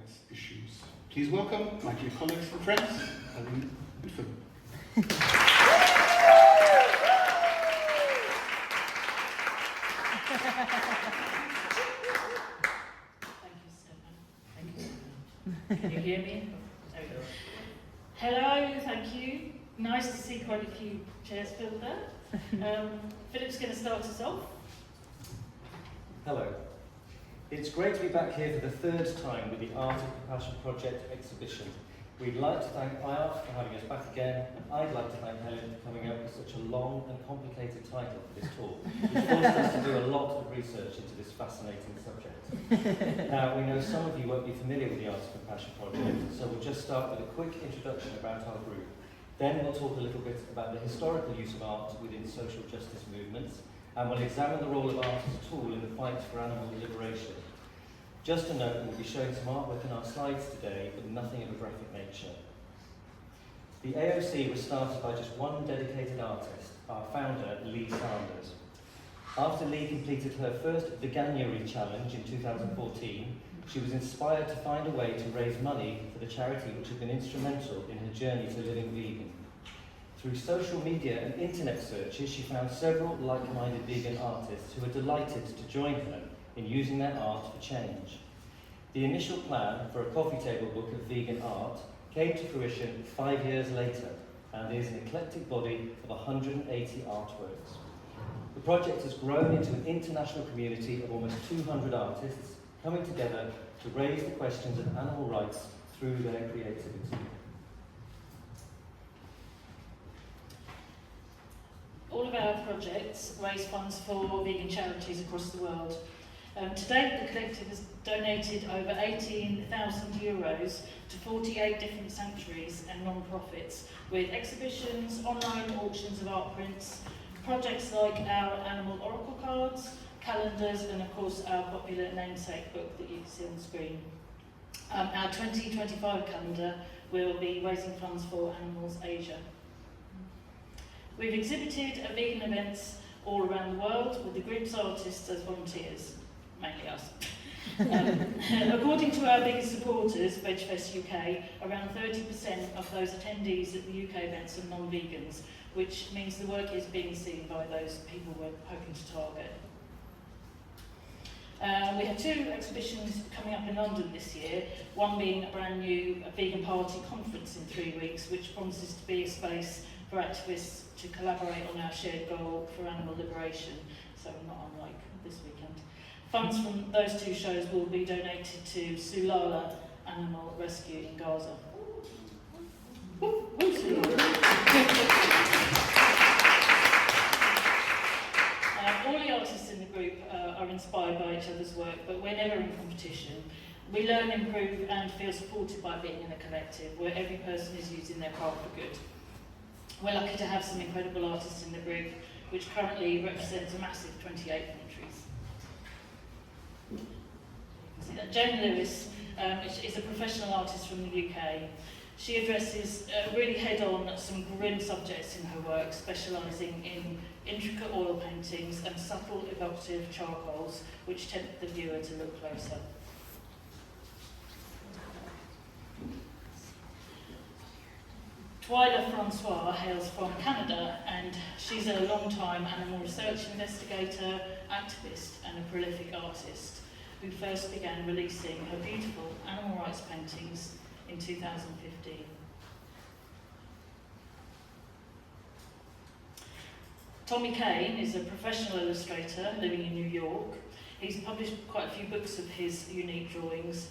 rights issues. Please welcome my dear colleagues and friends, Helen and Phil. Can you hear me? There we go. Hello, thank you. Nice to see quite a few chairs filled there. Philip's going to start us off. Hello. It's great to be back here for the third time with the Art of Compassion Project exhibition. We'd like to thank IART for having us back again, and I'd like to thank Helen for coming up with such a long and complicated title for this talk, which forced us to do a lot of research into this fascinating subject. Now, we know some of you won't be familiar with the Art of Compassion Project, so we'll just start with a quick introduction about our group. Then we'll talk a little bit about the historical use of art within social justice movements, and we'll examine the role of art as a tool in the fight for animal liberation. Just a note, we'll be showing some artwork in our slides today, but nothing of a graphic nature. The AOC was started by just one dedicated artist, our founder, Lee Sanders. After Lee completed her first Veganuary challenge in 2014, she was inspired to find a way to raise money for the charity which had been instrumental in her journey to living vegan. Through social media and internet searches, she found several like-minded vegan artists who were delighted to join her in using their art for change. The initial plan for a coffee table book of vegan art came to fruition 5 years later and is an eclectic body of 180 artworks. The project has grown into an international community of almost 200 artists coming together to raise the questions of animal rights through their creativity. All of our projects raise funds for vegan charities across the world. To date, the collective has donated over €18,000 to 48 different sanctuaries and non-profits, with exhibitions, online auctions of art prints, projects like our animal oracle cards, calendars, and of course our popular namesake book that you can see on the screen. Our 2025 calendar will be raising funds for Animals Asia. We've exhibited at vegan events all around the world with the group's artists as volunteers, mainly us. According to our biggest supporters, VegFest UK, around 30% of those attendees at the UK events are non-vegans, which means the work is being seen by those people we're hoping to target. We have 2 exhibitions coming up in London this year, one being a brand new vegan party conference in 3 weeks, which promises to be a space for activists to collaborate on our shared goal for animal liberation, so not unlike this weekend. Funds from those 2 shows will be donated to Sulala Animal Rescue in Gaza. All the artists in the group are inspired by each other's work, but we're never in competition. We learn, improve, and feel supported by being in a collective where every person is using their craft for good. We're lucky to have some incredible artists in the group, which currently represents a massive 28 countries. Jane Lewis is a professional artist from the UK. She addresses really head-on some grim subjects in her work, specialising in intricate oil paintings and subtle, evocative charcoals, which tempt the viewer to look closer. Twyla Francois hails from Canada, and she's a long-time animal research investigator, activist, and a prolific artist, who first began releasing her beautiful animal rights paintings in 2015. Tommy Kane is a professional illustrator living in New York. He's published quite a few books of his unique drawings,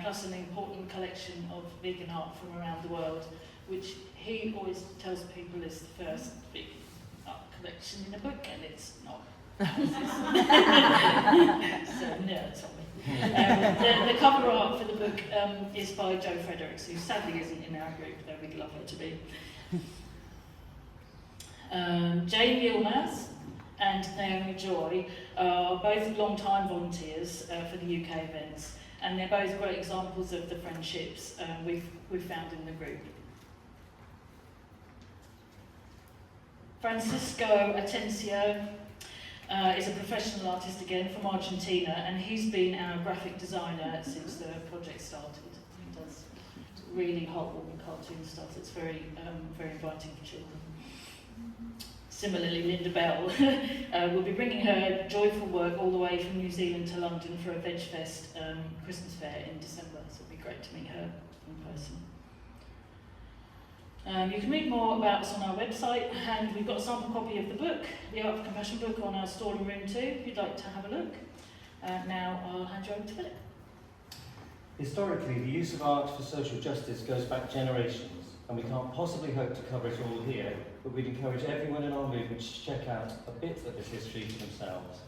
plus an important collection of vegan art from around the world, which he always tells people is the first vegan art collection in a book, and it's not. So, no, Tommy. The cover art for the book is by Jo Fredericks, who sadly isn't in our group, though we'd love her to be. Jane Yilmaz and Naomi Joy are both long-time volunteers for the UK events, and they're both great examples of the friendships we've found in the group. Francisco Atencio is a professional artist again from Argentina, and he's been our graphic designer since the project started. He does really heartwarming cartoon stuff that's very, very inviting for children. Similarly, Linda Bell will be bringing her joyful work all the way from New Zealand to London for a Veg Fest Christmas fair in December, so it'll be great to meet her in person. You can read more about us on our website, and we've got a sample copy of the book, the Art of Compassion book, on our store and room too, if you'd like to have a look. Now I'll hand you over to Philip. Historically, the use of art for social justice goes back generations, and we can't possibly hope to cover it all here, but we'd encourage everyone in our movement to check out a bit of this history for themselves.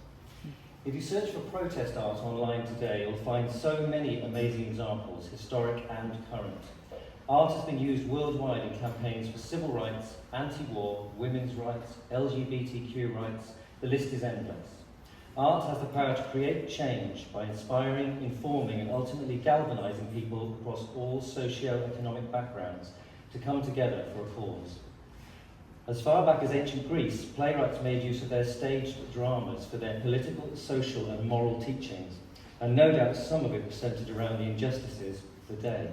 If you search for protest art online today, you'll find so many amazing examples, historic and current. Art has been used worldwide in campaigns for civil rights, anti-war, women's rights, LGBTQ rights. The list is endless. Art has the power to create change by inspiring, informing, and ultimately galvanizing people across all socio-economic backgrounds to come together for a cause. As far back as ancient Greece, playwrights made use of their staged dramas for their political, social, and moral teachings, and no doubt some of it was centered around the injustices of the day.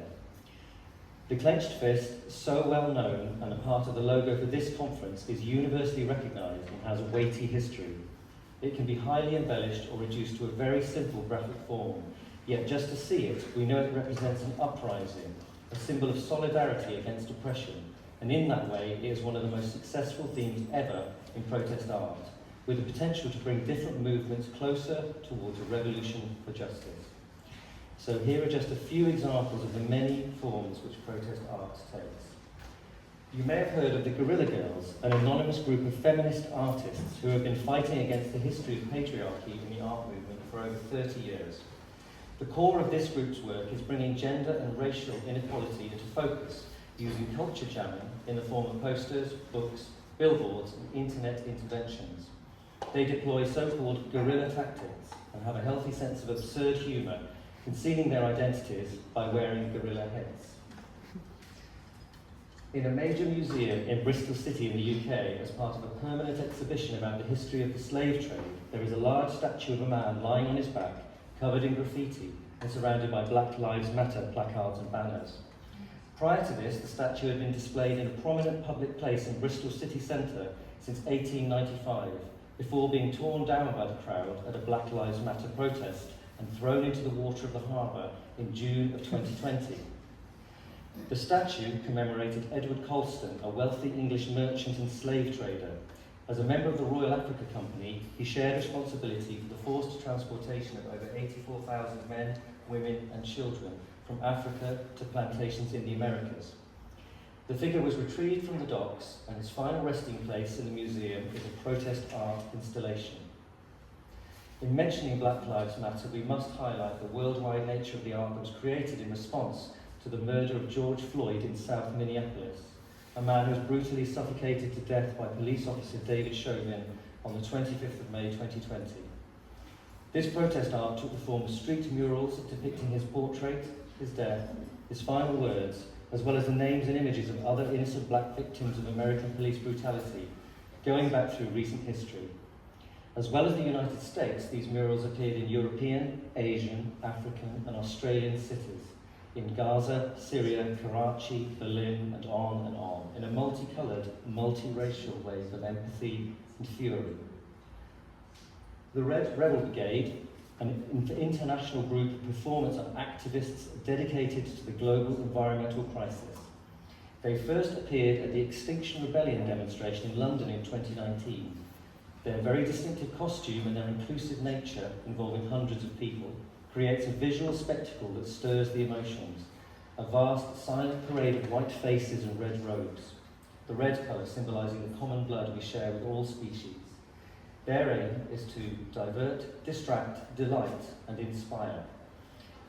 The clenched fist, so well known and a part of the logo for this conference, is universally recognised and has a weighty history. It can be highly embellished or reduced to a very simple graphic form, yet just to see it, we know it represents an uprising, a symbol of solidarity against oppression, and in that way it is one of the most successful themes ever in protest art, with the potential to bring different movements closer towards a revolution for justice. So here are just a few examples of the many forms which protest art takes. You may have heard of the Guerrilla Girls, an anonymous group of feminist artists who have been fighting against the history of patriarchy in the art movement for over 30 years. The core of this group's work is bringing gender and racial inequality into focus using culture jamming in the form of posters, books, billboards, and internet interventions. They deploy so-called guerrilla tactics and have a healthy sense of absurd humour, concealing their identities by wearing gorilla heads. In a major museum in Bristol City in the UK, as part of a permanent exhibition about the history of the slave trade, there is a large statue of a man lying on his back, covered in graffiti, and surrounded by Black Lives Matter placards and banners. Prior to this, the statue had been displayed in a prominent public place in Bristol city centre since 1895, before being torn down by the crowd at a Black Lives Matter protest and thrown into the water of the harbour in June of 2020. The statue commemorated Edward Colston, a wealthy English merchant and slave trader. As a member of the Royal Africa Company, he shared responsibility for the forced transportation of over 84,000 men, women and children from Africa to plantations in the Americas. The figure was retrieved from the docks, and his final resting place in the museum is a protest art installation. In mentioning Black Lives Matter, we must highlight the worldwide nature of the art that was created in response to the murder of George Floyd in South Minneapolis, a man who was brutally suffocated to death by police officer David Chauvin on the 25th of May 2020. This protest art took the form of street murals depicting his portrait, his death, his final words, as well as the names and images of other innocent black victims of American police brutality, going back through recent history. As well as the United States, these murals appeared in European, Asian, African and Australian cities, in Gaza, Syria, Karachi, Berlin, and on, in a multicoloured, multiracial wave of empathy and fury. The Red Rebel Brigade, an international group of performance and activists dedicated to the global environmental crisis. They first appeared at the Extinction Rebellion demonstration in London in 2019. Their very distinctive costume and their inclusive nature, involving hundreds of people, creates a visual spectacle that stirs the emotions, a vast silent parade of white faces and red robes, the red colour symbolising the common blood we share with all species. Their aim is to divert, distract, delight and inspire.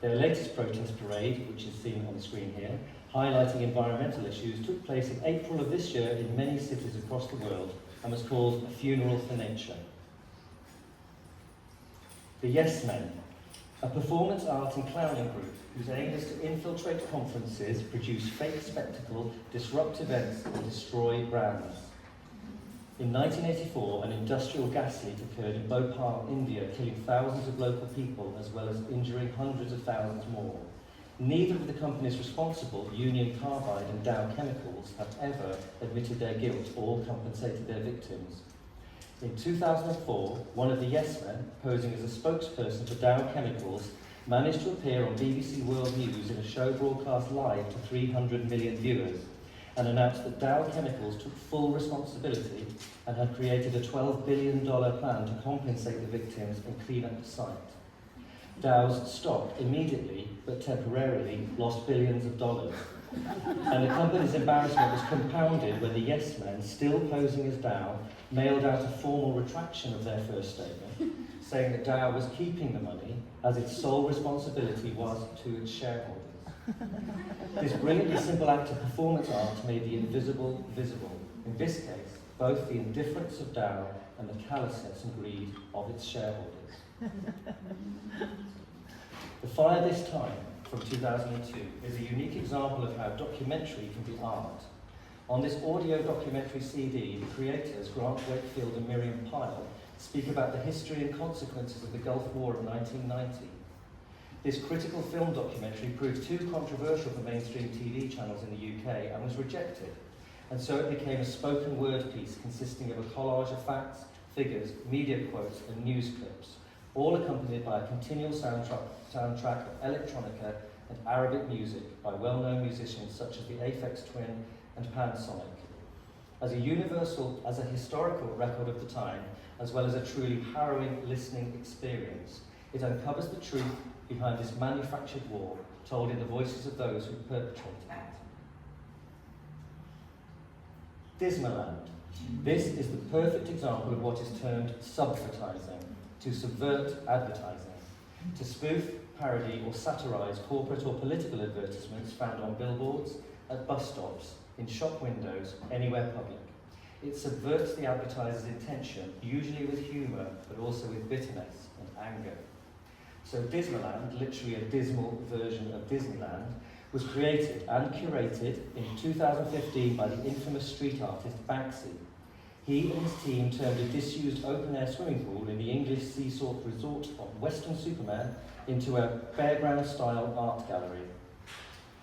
Their latest protest parade, which is seen on the screen here, highlighting environmental issues, took place in April of this year in many cities across the world and was called A Funeral for Nature. The Yes Men, a performance art and clowning group whose aim is to infiltrate conferences, produce fake spectacle, disrupt events and destroy brands. In 1984, an industrial gas leak occurred in Bhopal, India, killing thousands of local people as well as injuring hundreds of thousands more. Neither of the companies responsible, Union Carbide and Dow Chemicals, have ever admitted their guilt or compensated their victims. In 2004, one of the Yes Men, posing as a spokesperson for Dow Chemicals, managed to appear on BBC World News in a show broadcast live to 300 million viewers, and announced that Dow Chemicals took full responsibility and had created a $12 billion plan to compensate the victims and clean up the site. Dow's stock immediately, but temporarily, lost billions of dollars. And the company's embarrassment was compounded when the Yes Men, still posing as Dow, mailed out a formal retraction of their first statement, saying that Dow was keeping the money as its sole responsibility was to its shareholders. This brilliantly simple act of performance art made the invisible visible. In this case, both the indifference of Dow and the callousness and greed of its shareholders. The Fire This Time, from 2002, is a unique example of how documentary can be art. On this audio documentary CD, the creators, Grant Wakefield and Miriam Pyle, speak about the history and consequences of the Gulf War of 1990. This critical film documentary proved too controversial for mainstream TV channels in the UK and was rejected, and so it became a spoken word piece consisting of a collage of facts, figures, media quotes and news clips, all accompanied by a continual soundtrack of electronica and Arabic music by well-known musicians such as the Aphex Twin and Pansonic. As a historical record of the time, as well as a truly harrowing listening experience, it uncovers the truth behind this manufactured war, told in the voices of those who perpetrated it. Dismaland. This is the perfect example of what is termed subvertising, to subvert advertising, to spoof, parody or satirise corporate or political advertisements found on billboards, at bus stops, in shop windows, anywhere public. It subverts the advertiser's intention, usually with humour, but also with bitterness and anger. So Dismaland, literally a dismal version of Disneyland, was created and curated in 2015 by the infamous street artist Banksy. He and his team turned a disused open-air swimming pool in the English seasort resort of Weston-super-Mare into a fairground-style art gallery.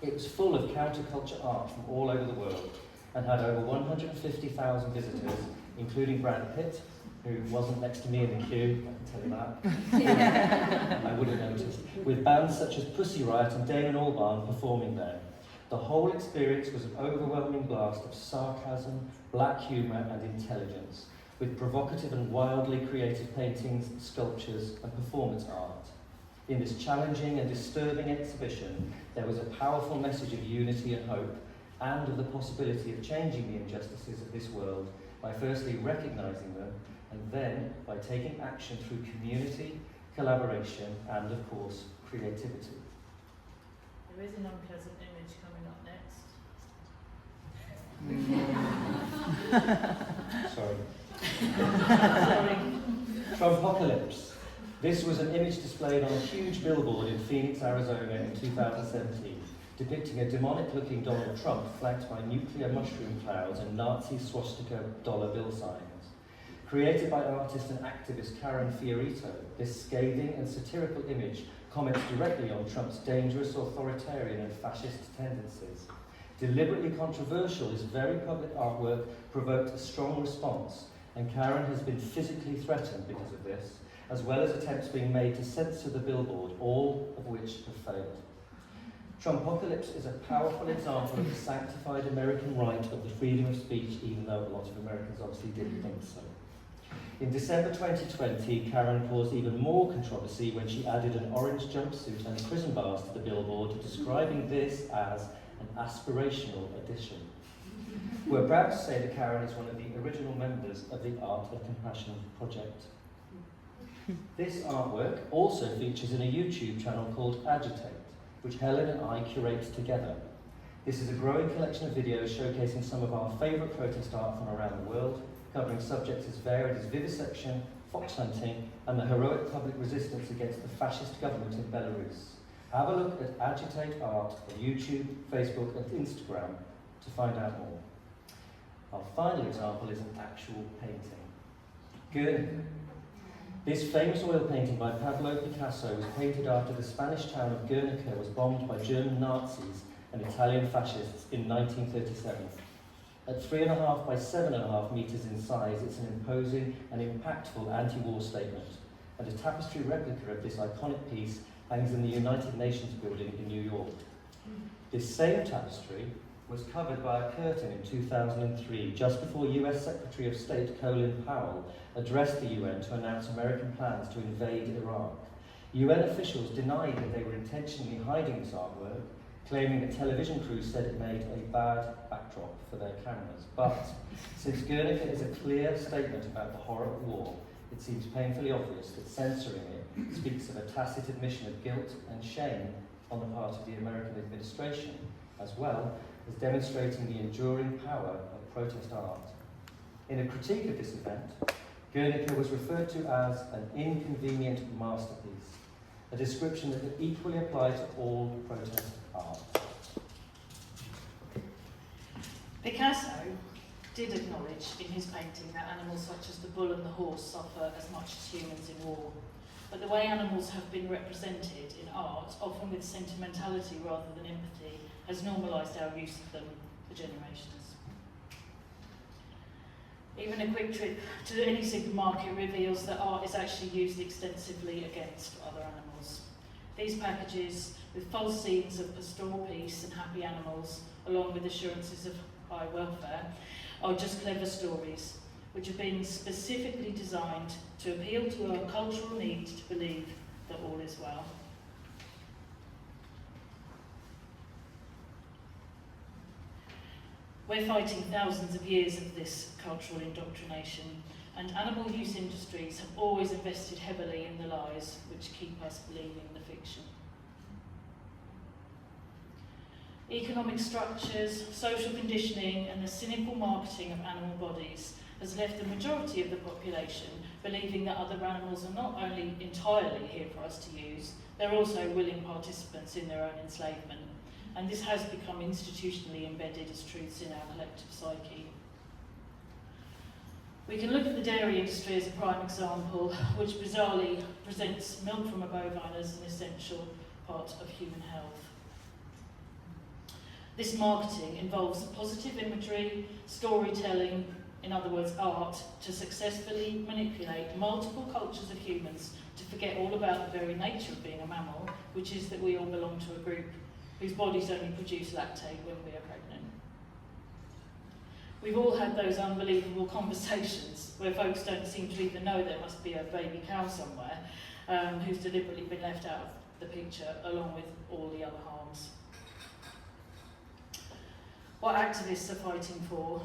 It was full of counterculture art from all over the world and had over 150,000 visitors, including Brad Pitt, who wasn't next to me in the queue, I can tell you that. I would have noticed. With bands such as Pussy Riot and Damon Albarn performing there. The whole experience was an overwhelming blast of sarcasm, black humour and intelligence, with provocative and wildly creative paintings, sculptures and performance art. In this challenging and disturbing exhibition, there was a powerful message of unity and hope, and of the possibility of changing the injustices of this world by firstly recognising them, and then by taking action through community, collaboration, and of course, creativity. There is an unpleasant image coming up next. Sorry. Trumpocalypse. This was an image displayed on a huge billboard in Phoenix, Arizona in 2017, depicting a demonic-looking Donald Trump flanked by nuclear mushroom clouds and Nazi swastika dollar bill signs. Created by artist and activist Karen Fiorito, this scathing and satirical image comments directly on Trump's dangerous authoritarian and fascist tendencies. Deliberately controversial, this very public artwork provoked a strong response, and Karen has been physically threatened because of this, as well as attempts being made to censor the billboard, all of which have failed. Trumpocalypse is a powerful example of the sanctified American right of the freedom of speech, even though a lot of Americans obviously didn't think so. In December 2020, Karen caused even more controversy when she added an orange jumpsuit and prison bars to the billboard, describing this as an aspirational addition. We're proud to say that Karen is one of the original members of the Art of Compassion project. This artwork also features in a YouTube channel called Agitate, which Helen and I curate together. This is a growing collection of videos showcasing some of our favourite protest art from around the world, covering subjects as varied as vivisection, fox hunting, and the heroic public resistance against the fascist government in Belarus. Have a look at Agitate Art on YouTube, Facebook and Instagram to find out more. Our final example is an actual painting. Guernica. This famous oil painting by Pablo Picasso was painted after the Spanish town of Guernica was bombed by German Nazis and Italian fascists in 1937. At 3.5 by 7.5 metres in size, it's an imposing and impactful anti-war statement, and a tapestry replica of this iconic piece hangs in the United Nations building in New York. This same tapestry was covered by a curtain in 2003, just before US Secretary of State Colin Powell addressed the UN to announce American plans to invade Iraq. UN officials denied that they were intentionally hiding this artwork, claiming that television crews said it made a bad backdrop for their cameras. But since Guernica is a clear statement about the horror of war, it seems painfully obvious that censoring it speaks of a tacit admission of guilt and shame on the part of the American administration, as well as demonstrating the enduring power of protest art. In a critique of this event, Guernica was referred to as an inconvenient masterpiece, a description that could equally apply to all protest art. Picasso did acknowledge in his painting that animals such as the bull and the horse suffer as much as humans in war. But the way animals have been represented in art, often with sentimentality rather than empathy, has normalised our use of them for generations. Even a quick trip to any supermarket reveals that art is actually used extensively against other animals. These packages, with false scenes of pastoral peace and happy animals, along with assurances of high welfare, are just clever stories, which have been specifically designed to appeal to our cultural need to believe that all is well. We're fighting thousands of years of this cultural indoctrination, and animal use industries have always invested heavily in the lies which keep us believing the fiction. Economic structures, social conditioning, and the cynical marketing of animal bodies has left the majority of the population believing that other animals are not only entirely here for us to use, they're also willing participants in their own enslavement. And this has become institutionally embedded as truths in our collective psyche. We can look at the dairy industry as a prime example, which bizarrely presents milk from a bovine as an essential part of human health. This marketing involves positive imagery, storytelling, in other words art, to successfully manipulate multiple cultures of humans to forget all about the very nature of being a mammal, which is that we all belong to a group whose bodies only produce lactate when we are pregnant. We've all had those unbelievable conversations where folks don't seem to even know there must be a baby cow somewhere who's deliberately been left out of the picture along with all the other harms. What activists are fighting for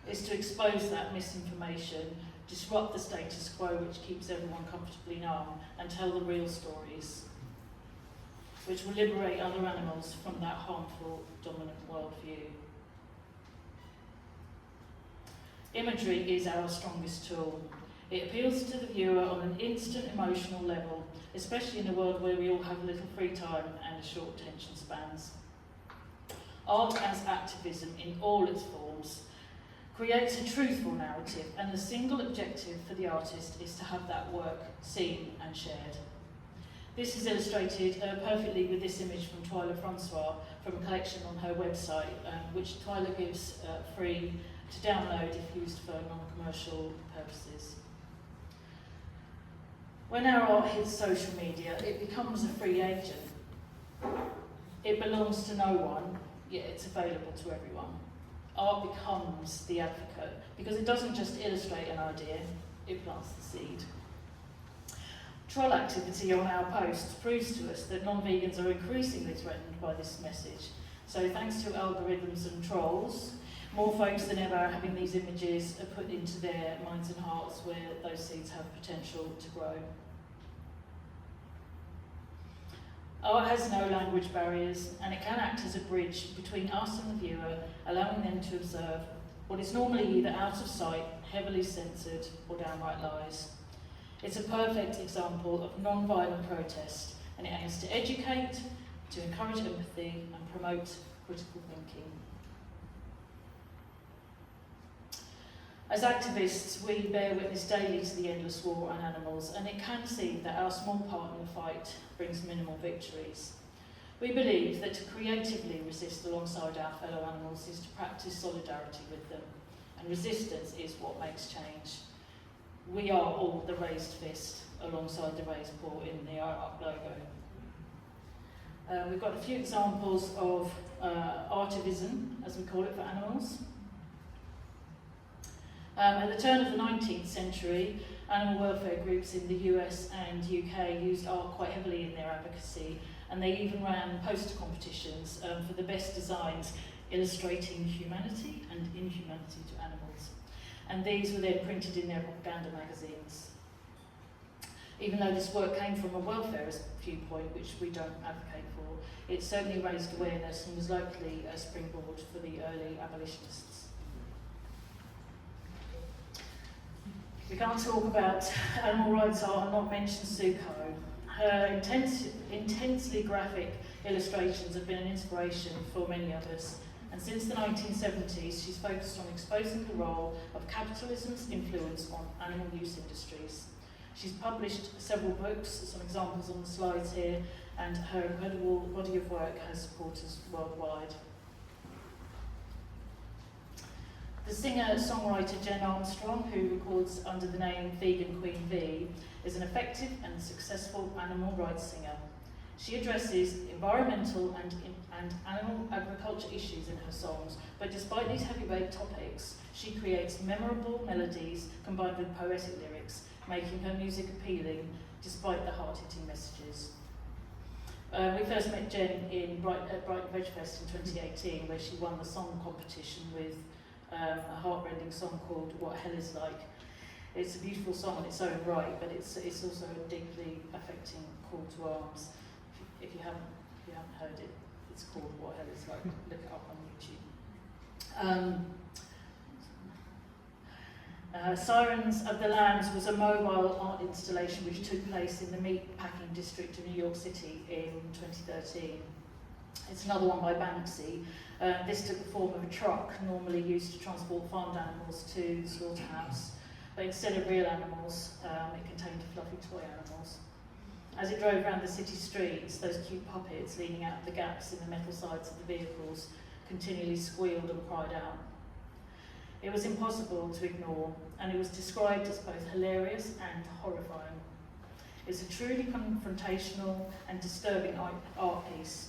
is to expose that misinformation, disrupt the status quo which keeps everyone comfortably numb, and tell the real stories, which will liberate other animals from that harmful, dominant worldview. Imagery is our strongest tool. It appeals to the viewer on an instant emotional level, especially in a world where we all have little free time and short attention spans. Art as activism in all its forms creates a truthful narrative, and the single objective for the artist is to have that work seen and shared. This is illustrated perfectly with this image from Twyla Francois from a collection on her website, which Twyla gives free to download if used for non-commercial purposes. When our art hits social media, it becomes a free agent. It belongs to no one, yet it's available to everyone. Art becomes the advocate because it doesn't just illustrate an idea, it plants the seed. Troll activity on our posts proves to us that non-vegans are increasingly threatened by this message. So thanks to algorithms and trolls, more folks than ever are having these images put into their minds and hearts where those seeds have potential to grow. Art has no language barriers, and it can act as a bridge between us and the viewer, allowing them to observe what is normally either out of sight, heavily censored, or downright lies. It's a perfect example of non-violent protest, and it aims to educate, to encourage empathy, and promote critical thinking. As activists, we bear witness daily to the endless war on animals, and it can seem that our small part in the fight brings minimal victories. We believe that to creatively resist alongside our fellow animals is to practice solidarity with them, and resistance is what makes change. We are all the raised fist alongside the raised paw in the up logo. We've got a few examples of ACTIVISM, as we call it, for animals. At the turn of the 19th century, animal welfare groups in the US and UK used art quite heavily in their advocacy, and they even ran poster competitions for the best designs illustrating humanity and inhumanity to animals. And these were then printed in their propaganda magazines. Even though this work came from a welfarist viewpoint, which we don't advocate for, it certainly raised awareness and was likely a springboard for the early abolitionists. We can't talk about animal rights art and not mention Suko. Her intensely graphic illustrations have been an inspiration for many of us, and since the 1970s she's focused on exposing the role of capitalism's influence on animal use industries. She's published several books, some examples on the slides here, and her incredible body of work has supporters worldwide. The singer-songwriter Jen Armstrong, who records under the name Vegan Queen V, is an effective and successful animal rights singer. She addresses environmental and animal agriculture issues in her songs, but despite these heavyweight topics, she creates memorable melodies combined with poetic lyrics, making her music appealing despite the hard-hitting messages. We first met Jen at Brighton Veg Fest in 2018, where she won the song competition with a heart-rending song called What Hell Is Like. It's a beautiful song in its own right, but it's also a deeply affecting call to arms. If you haven't heard it, it's called What Hell Is Like. Look it up on YouTube. Sirens of the Lambs was a mobile art installation which took place in the meat packing district of New York City in 2013. It's another one by Banksy. This took the form of a truck normally used to transport farmed animals to the slaughterhouse, but instead of real animals, it contained fluffy toy animals. As it drove around the city streets, those cute puppets leaning out of the gaps in the metal sides of the vehicles continually squealed and cried out. It was impossible to ignore, and it was described as both hilarious and horrifying. It's a truly confrontational and disturbing art piece,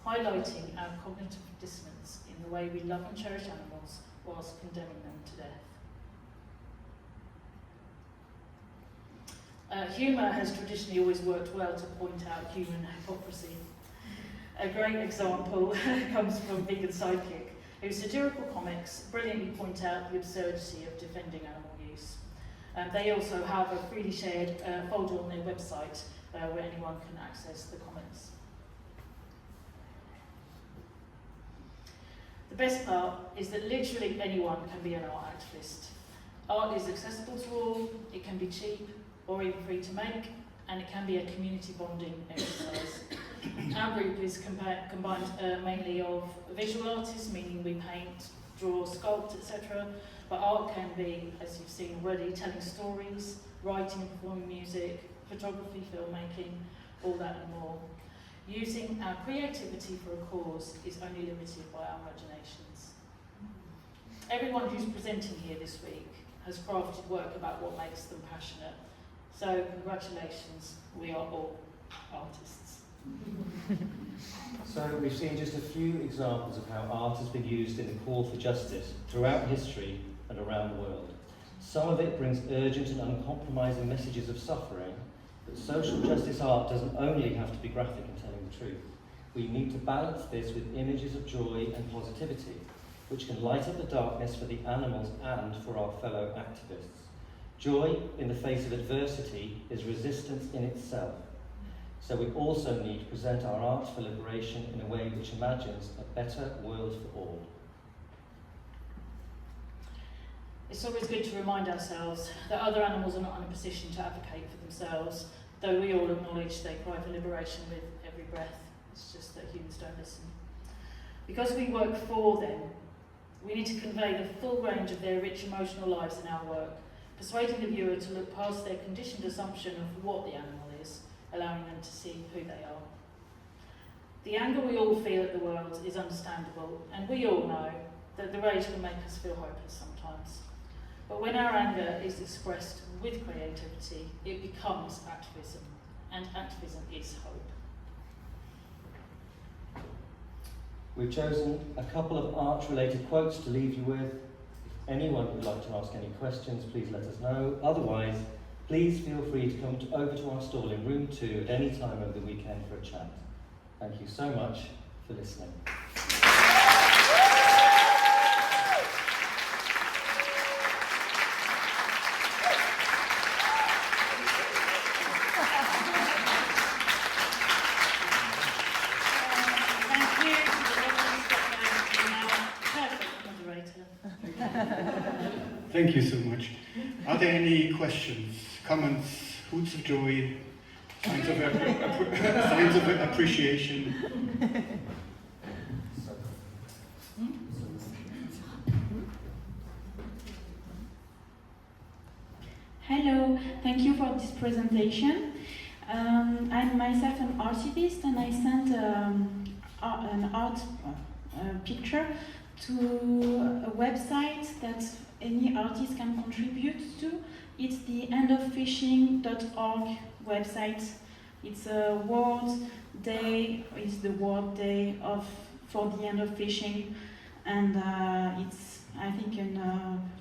highlighting our cognitive dissonance in the way we love and cherish animals whilst condemning them to death. Humour has traditionally always worked well to point out human hypocrisy. A great example comes from Vegan Sidekick, whose satirical comics brilliantly point out the absurdity of defending animal use. They also have a freely shared folder on their website where anyone can access the comments. The best part is that literally anyone can be an art activist. Art is accessible to all, it can be cheap or even free to make, and it can be a community bonding exercise. Our group is combined mainly of visual artists, meaning we paint, draw, sculpt, etc. But art can be, as you've seen already, telling stories, writing, performing music, photography, filmmaking, all that and more. Using our creativity for a cause is only limited by our imaginations. Everyone who's presenting here this week has crafted work about what makes them passionate. So congratulations, we are all artists. So we've seen just a few examples of how art has been used in the call for justice throughout history and around the world. Some of it brings urgent and uncompromising messages of suffering, but social justice art doesn't only have to be graphic and telling the truth. We need to balance this with images of joy and positivity, which can light up the darkness for the animals and for our fellow activists. Joy in the face of adversity is resistance in itself. So we also need to present our art for liberation in a way which imagines a better world for all. It's always good to remind ourselves that other animals are not in a position to advocate for themselves, though we all acknowledge they cry for liberation with every breath. It's just that humans don't listen. Because we work for them, We need to convey the full range of their rich emotional lives in our work, persuading the viewer to look past their conditioned assumption of what the animal is, allowing them to see who they are. The anger we all feel at the world is understandable, and we all know that the rage can make us feel hopeless sometimes. But when our anger is expressed with creativity, it becomes activism, and activism is hope. We've chosen a couple of art-related quotes to leave you with. If anyone would like to ask any questions, please let us know. Otherwise, please feel free to come over to our stall in room 2 at any time over the weekend for a chat. Thank you so much for listening. Thank you so much. Are there any questions, comments, hoots of joy, signs of appreciation? Hello, thank you for this presentation. I'm myself an archivist, and I sent an art picture to a website that any artist can contribute to. It's the endofishing.org website. It's a World Day, it's the World Day for the end of fishing, and it's, I think, in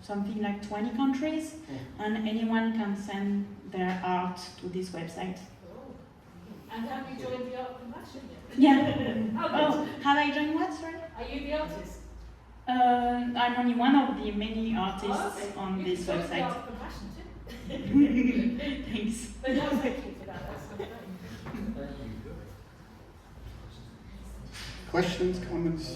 something like 20 countries, and anyone can send their art to this website. And have you joined the Art Compassion yet? Yeah. Oh, Have I joined what, sorry? are you the artist? I'm only one of the many artists on this You can join the website. Art Compassion too. Thanks. But no, thank you for that. That's great. Questions, comments?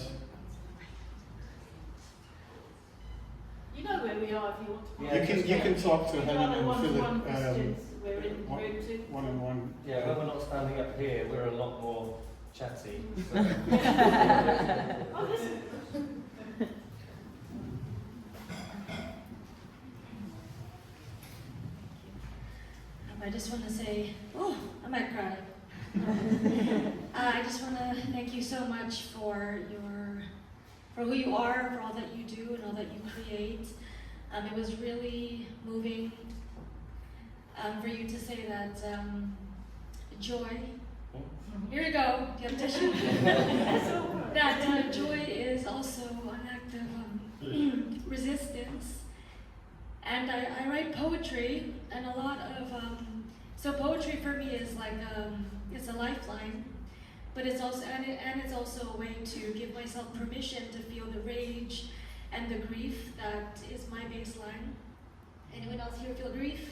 You know where we are if you want to. Yeah, You can talk to Helen and one-to-one Philip questions. We're in room 2. one-on-one. Yeah, when we're not standing up here, we're a lot more chatty. So. Oh, listen. I just want to say, oh, I might cry. I just want to thank you so much for who you are, for all that you do and all that you create. It was really moving for you to say that joy. Here we go. Do you have tissue? That joy is also an act of resistance. And I write poetry, and a lot of so poetry for me is like it's a lifeline, but it's also it's also a way to give myself permission to feel the rage and the grief that is my baseline. Anyone else here feel grief?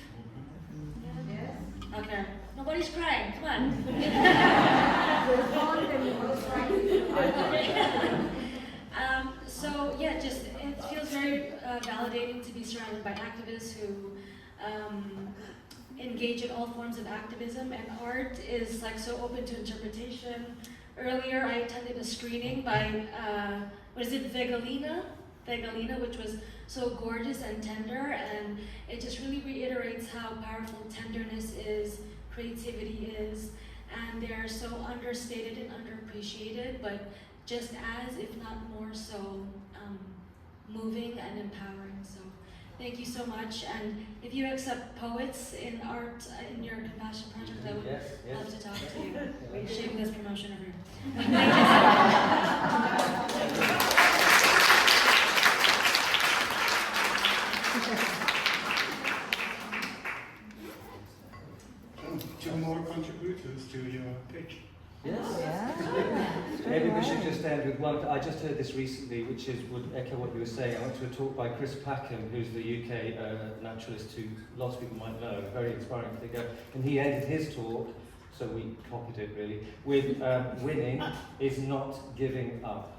Yeah? Yes. Okay. Nobody's crying. Come on. So yeah, just it feels very validating to be surrounded by activists who engage in all forms of activism, and art is like so open to interpretation. Earlier, I attended a screening by Vegalina, which was so gorgeous and tender, and it just really reiterates how powerful tenderness is, creativity is, and they are so understated and underappreciated, but just as, if not more so, moving and empowering. So thank you so much. And if you accept poets in art, in your Compassion Project, I would love to talk to you. Shameless promotion of your. Thank you so much. Two more contributors to your pitch. Yes. Maybe we should just end with one. I just heard this recently, which would echo what you were saying. I went to a talk by Chris Packham, who's the UK naturalist who lots of people might know, a very inspiring figure. And he ended his talk, so we copied it really, with winning is not giving up.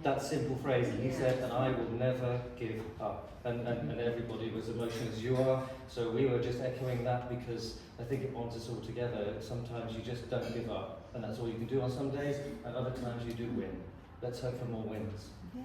That simple phrase, and he said, and I will never give up. And everybody was emotional as you are, so we were just echoing that because I think it bonds us all together. Sometimes you just don't give up, and that's all you can do on some days, and other times you do win. Let's hope for more wins. Yeah.